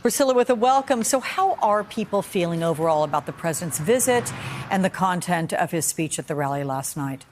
Priscilla with a welcome. So how are people feeling overall about the president's visit and the content of his speech at the rally last night?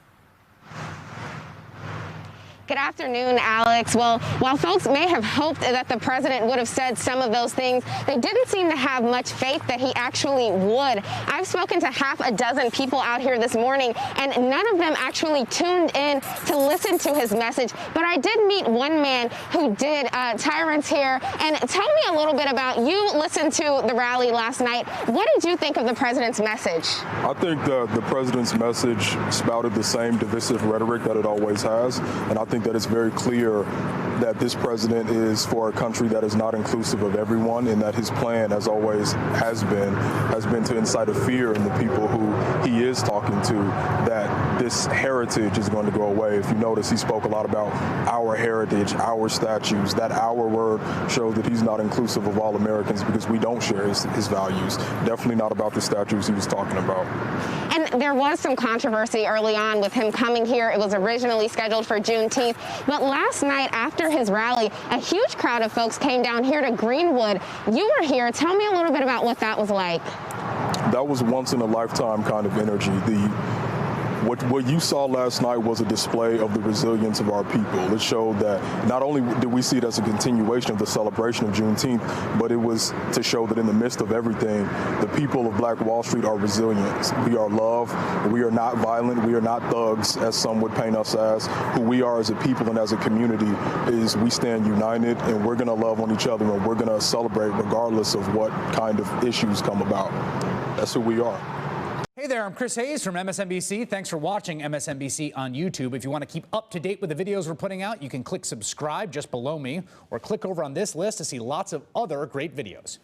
Good afternoon, Alex. Well, while folks may have hoped that the president would have said some of those things, they didn't seem to have much faith that he actually would. I've spoken to half a dozen people out here this morning, and none of them actually tuned in to listen to his message. But I did meet one man who did, Tyrant's here. And tell me a little bit about, you listened to the rally last night. What did you think of the president's message? I think the president's message spouted the same divisive rhetoric that it always has. And I think that it's very clear that this president is for a country that is not inclusive of everyone, and that his plan, as always has been to incite a fear in the people who he is talking to, that this heritage is going to go away. If you notice, he spoke a lot about our heritage, our statues. That "our" word shows that he's not inclusive of all Americans because we don't share his values. Definitely not about the statues he was talking about. And there was some controversy early on with him coming here. It was originally scheduled for Juneteenth. But last night after his rally, a huge crowd of folks came down here to Greenwood. You were here. Tell me a little bit about what that was like. That was once in a lifetime kind of energy. What you saw last night was a display of the resilience of our people. It showed that not only did we see it as a continuation of the celebration of Juneteenth, but it was to show that in the midst of everything, the people of Black Wall Street are resilient. We are love. We are not violent. We are not thugs, as some would paint us as. Who we are as a people and as a community is we stand united, and we're going to love on each other, and we're going to celebrate regardless of what kind of issues come about. That's who we are. Hey there, I'm Chris Hayes from MSNBC. Thanks for watching MSNBC on YouTube. If you want to keep up to date with the videos we're putting out, you can click subscribe just below me or click over on this list to see lots of other great videos.